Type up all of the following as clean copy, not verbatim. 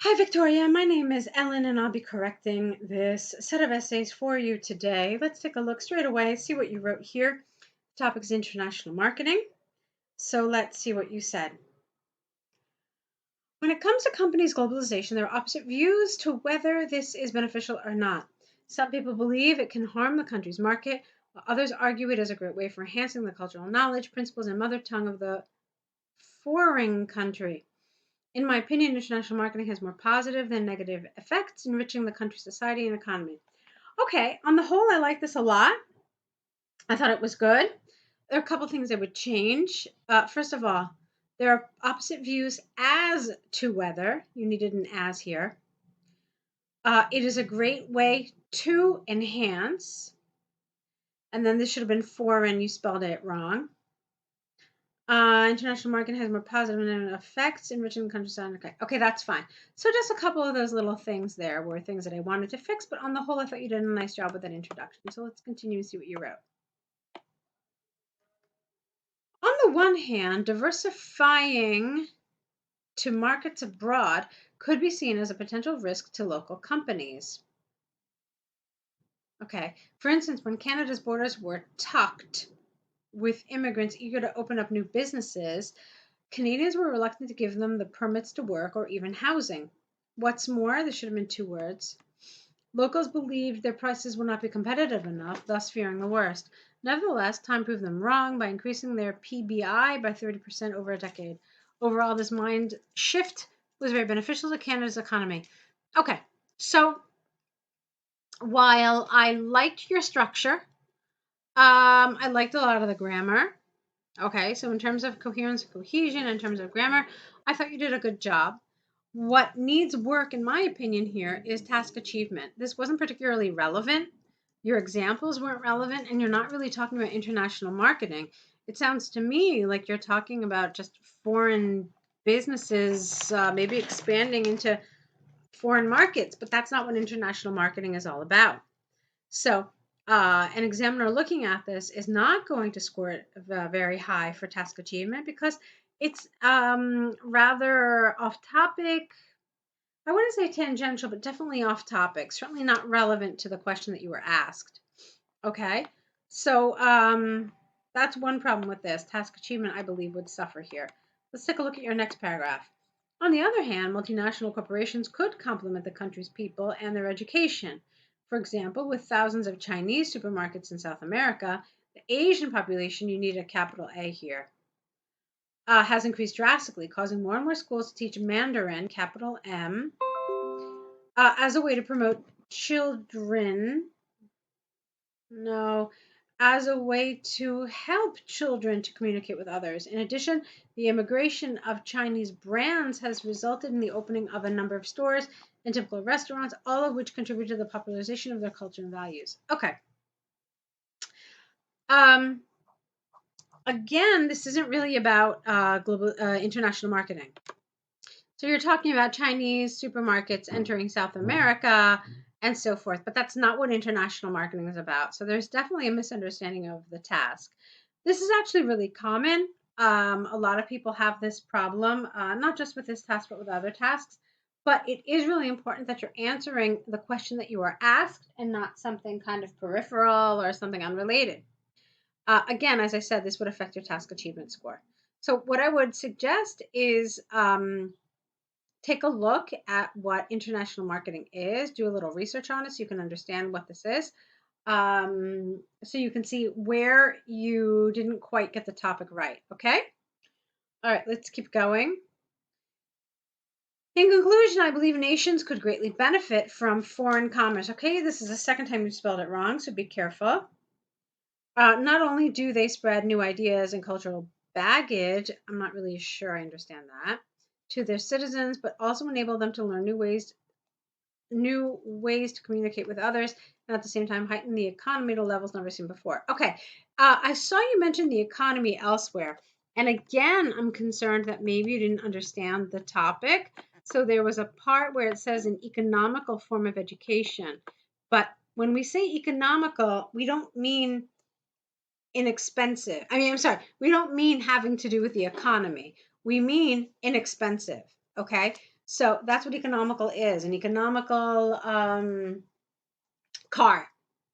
Hi, Victoria. My name is Ellen, and I'll be correcting this set of essays for you today. Let's take a look straight away, see what you wrote here. The topic is international marketing. So let's see what you said. When it comes to companies' globalization, there are opposite views to whether this is beneficial or not. Some people believe it can harm the country's market, while others argue it is a great way for enhancing the cultural knowledge, principles, and mother tongue of the foreign country. In my opinion, international marketing has more positive than negative effects, enriching the country's society and economy. Okay, on the whole, I like this a lot. I thought it was good. There are a couple things I would change. First of all, there are opposite views as to whether, you needed an as here. It is a great way to enhance, and then this should have been foreign, you spelled it wrong. International marketing has more positive effects, enriching the countryside. Okay, that's fine. So just a couple of those little things there were things that I wanted to fix, but on the whole, I thought you did a nice job with that introduction. So let's continue and see what you wrote. On the one hand, diversifying to markets abroad could be seen as a potential risk to local companies. Okay, for instance, when Canada's borders were tucked with immigrants eager to open up new businesses, Canadians were reluctant to give them the permits to work or even housing. What's more, this should have been 2 words. Locals believed their prices would not be competitive enough, thus fearing the worst. Nevertheless, time proved them wrong by increasing their PBI by 30% over a decade. Overall, this mind shift was very beneficial to Canada's economy. Okay, so while I liked your structure, I liked a lot of the grammar. Okay, so in terms of coherence and cohesion, in terms of grammar, I thought you did a good job. What needs work, in my opinion, here is task achievement. This wasn't particularly relevant. Your examples weren't relevant, and you're not really talking about international marketing. It sounds to me like you're talking about just foreign businesses, maybe expanding into foreign markets, but that's not what international marketing is all about. So, an examiner looking at this is not going to score it very high for task achievement because it's rather off topic. I wouldn't say tangential, but definitely off topic, certainly not relevant to the question that you were asked. Okay, so that's one problem with this. Task achievement, I believe, would suffer here. Let's take a look at your next paragraph. On the other hand, multinational corporations could complement the country's people and their education. For example, with thousands of Chinese supermarkets in South America, the Asian population, you need a capital A here, has increased drastically, causing more and more schools to teach Mandarin, capital M, as a way to promote children. No, as a way to help children to communicate with others. In addition, the immigration of Chinese brands has resulted in the opening of a number of stores and typical restaurants, all of which contribute to the popularization of their culture and values. Okay. Again, this isn't really about global international marketing. So you're talking about Chinese supermarkets entering South America and so forth, but that's not what international marketing is about. So there's definitely a misunderstanding of the task. This is actually really common. A lot of people have this problem, not just with this task, but with other tasks. But it is really important that you're answering the question that you are asked and not something kind of peripheral or something unrelated. Again, as I said, this would affect your task achievement score. So what I would suggest is take a look at what international marketing is, do a little research on it so you can understand what this is. So you can see where you didn't quite get the topic right, okay? All right, let's keep going. In conclusion, I believe nations could greatly benefit from foreign commerce. Okay, this is the second time you spelled it wrong, so be careful. Not only do they spread new ideas and cultural baggage, I'm not really sure I understand that, to their citizens, but also enable them to learn new ways to communicate with others, and at the same time heighten the economy to levels never seen before. Okay, I saw you mention the economy elsewhere, and again, I'm concerned that maybe you didn't understand the topic. So there was a part where it says an economical form of education, but when we say economical, we don't mean inexpensive. I'm sorry, we don't mean having to do with the economy. We mean inexpensive. Okay, So that's what economical is. An economical car,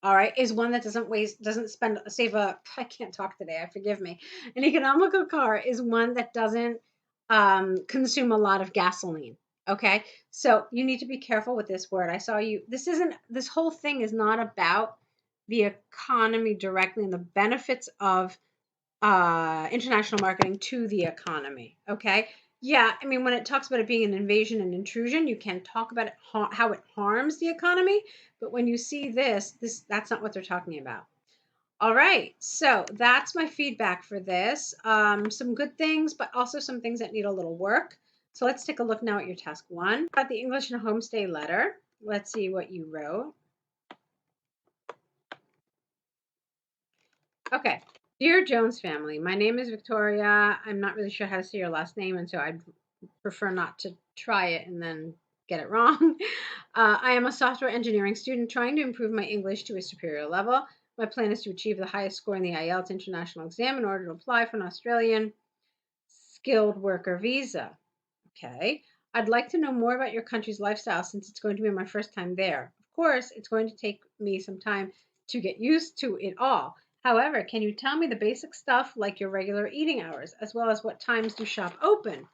all right, is one that doesn't save a, I can't talk today, I forgive me. An economical car is one that doesn't consume a lot of gasoline. Okay, so you need to be careful with this word. This whole thing is not about the economy directly and the benefits of international marketing to the economy. Okay. Yeah, I mean, when it talks about it being an invasion and intrusion, you can talk about it, how it harms the economy. But when you see this, that's not what they're talking about. All right, so that's my feedback for this. Some good things, but also some things that need a little work. So let's take a look now at your task one. About the English and homestay letter. Let's see what you wrote. Okay. Dear Jones family, my name is Victoria. I'm not really sure how to say your last name, and so I'd prefer not to try it and then get it wrong. I am a software engineering student trying to improve my English to a superior level. My plan is to achieve the highest score in the IELTS international exam in order to apply for an Australian skilled worker visa. Okay. I'd like to know more about your country's lifestyle since it's going to be my first time there. Of course, it's going to take me some time to get used to it all. However, can you tell me the basic stuff like your regular eating hours, as well as what times do shops open?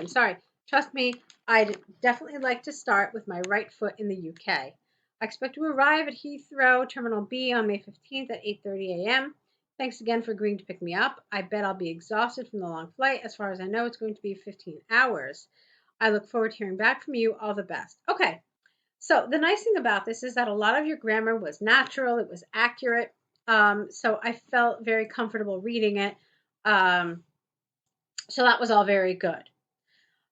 Sorry. Trust me, I'd definitely like to start with my right foot in the UK. I expect to arrive at Heathrow Terminal B on May 15th at 8:30 a.m. Thanks again for agreeing to pick me up. I bet I'll be exhausted from the long flight. As far as I know, it's going to be 15 hours. I look forward to hearing back from you. All the best. Okay. So the nice thing about this is that a lot of your grammar was natural. It was accurate. So I felt very comfortable reading it. Um, so that was all very good.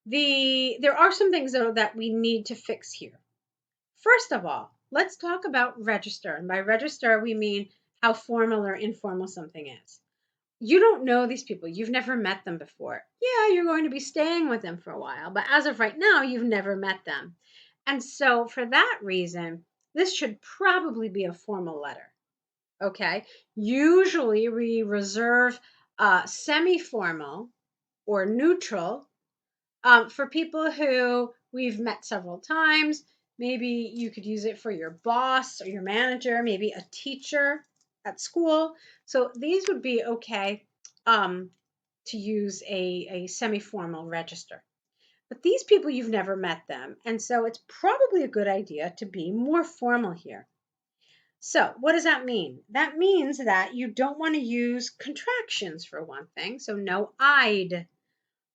There are some things though that we need to fix here. First of all, let's talk about register. And by register, we mean how formal or informal something is. You don't know these people. You've never met them before. Yeah, you're going to be staying with them for a while, but as of right now, you've never met them. And so for that reason, this should probably be a formal letter. Okay. Usually we reserve semi-formal or neutral for people who we've met several times. Maybe you could use it for your boss or your manager, maybe a teacher at school. So these would be okay to use a semi-formal register. But these people, you've never met them. And so it's probably a good idea to be more formal here. So what does that mean? That means that you don't want to use contractions for one thing. So no I'd.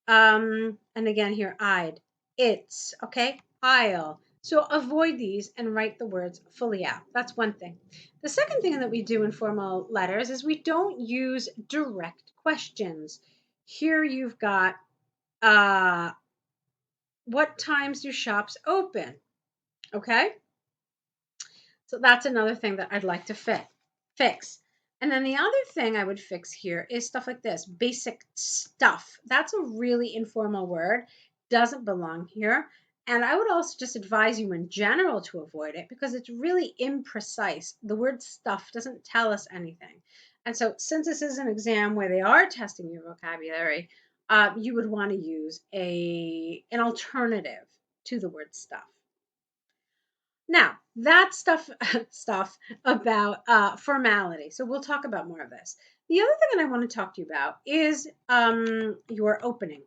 And again here, I'd, it's, okay, I'll. So avoid these and write the words fully out. That's one thing. The second thing that we do in formal letters is we don't use direct questions. Here you've got, what times do shops open? Okay. So that's another thing that I'd like to fix. And then the other thing I would fix here is stuff like this, basic stuff. That's a really informal word, doesn't belong here. And I would also just advise you in general to avoid it because it's really imprecise. The word stuff doesn't tell us anything. And so since this is an exam where they are testing your vocabulary, you would want to use an alternative to the word stuff. Now, that stuff about formality. So we'll talk about more of this. The other thing that I want to talk to you about is your opening.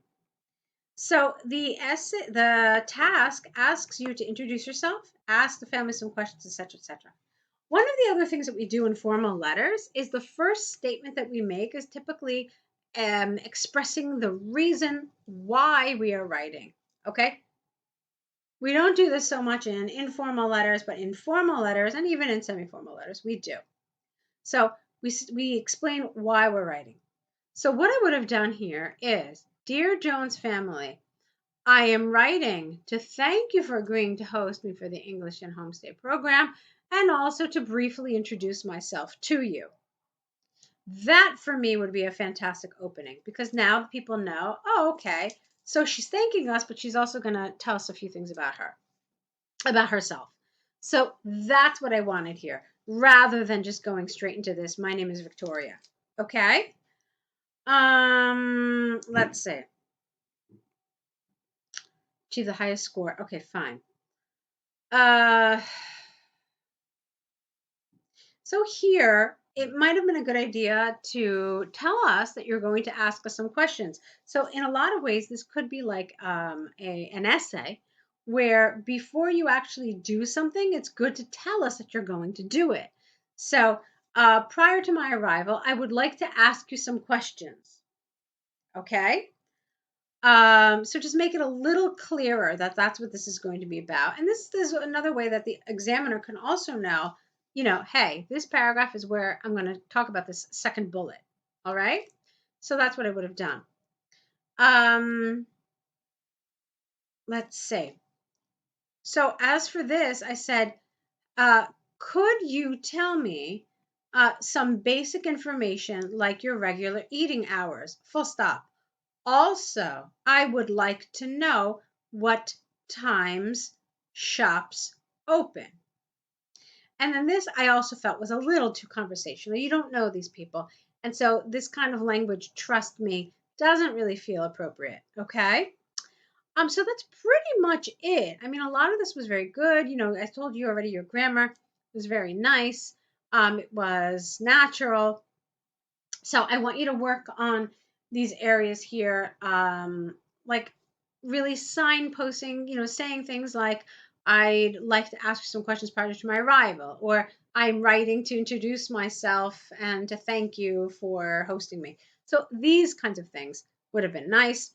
So the task asks you to introduce yourself, ask the family some questions, etc., etc. One of the other things that we do in formal letters is the first statement that we make is typically expressing the reason why we are writing. Okay, we don't do this so much in informal letters, but in formal letters and even in semi-formal letters, we do. So we explain why we're writing. So what I would have done here is, Dear Jones family, I am writing to thank you for agreeing to host me for the English and Homestay program and also to briefly introduce myself to you. That for me would be a fantastic opening because now people know, oh, okay, so she's thanking us, but she's also going to tell us a few things about herself. So that's what I wanted here, rather than just going straight into this. My name is Victoria. Okay. Let's see. Achieve the highest score. Okay, fine. Uh, so here, it might have been a good idea to tell us that you're going to ask us some questions. So in a lot of ways, this could be like an essay where before you actually do something, it's good to tell us that you're going to do it. So prior to my arrival, I would like to ask you some questions. Okay? So just make it a little clearer that that's what this is going to be about. And this is another way that the examiner can also know, hey, this paragraph is where I'm going to talk about this second bullet. All right. So that's what I would have done. Let's see. So as for this, I said, could you tell me some basic information like your regular eating hours? Full stop. Also, I would like to know what times shops open. And then this I also felt was a little too conversational. You don't know these people. And so this kind of language, trust me, doesn't really feel appropriate. Okay. So that's pretty much it. I mean, a lot of this was very good. I told you already your grammar was very nice. It was natural. So I want you to work on these areas here, like really signposting, saying things like, I'd like to ask you some questions prior to my arrival, or I'm writing to introduce myself and to thank you for hosting me. So these kinds of things would have been nice.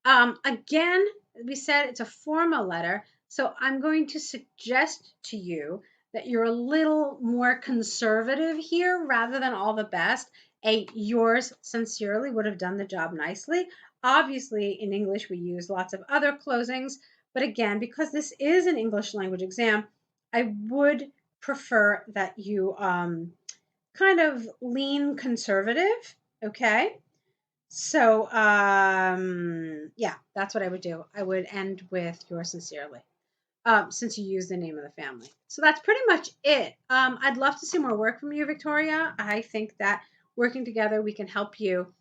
Again, we said it's a formal letter, so I'm going to suggest to you that you're a little more conservative here rather than all the best. Yours sincerely would have done the job nicely. Obviously, in English, we use lots of other closings, but again, because this is an English language exam, I would prefer that you kind of lean conservative, okay? So, yeah, that's what I would do. I would end with yours sincerely, since you used the name of the family. So that's pretty much it. I'd love to see more work from you, Victoria. I think that working together, we can help you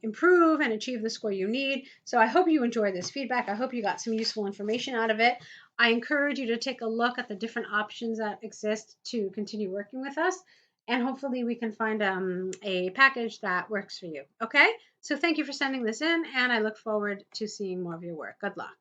improve and achieve the score you need. So I hope you enjoyed this feedback. I hope you got some useful information out of it. I encourage you to take a look at the different options that exist to continue working with us. And hopefully we can find a package that works for you. Okay? So thank you for sending this in, and I look forward to seeing more of your work. Good luck.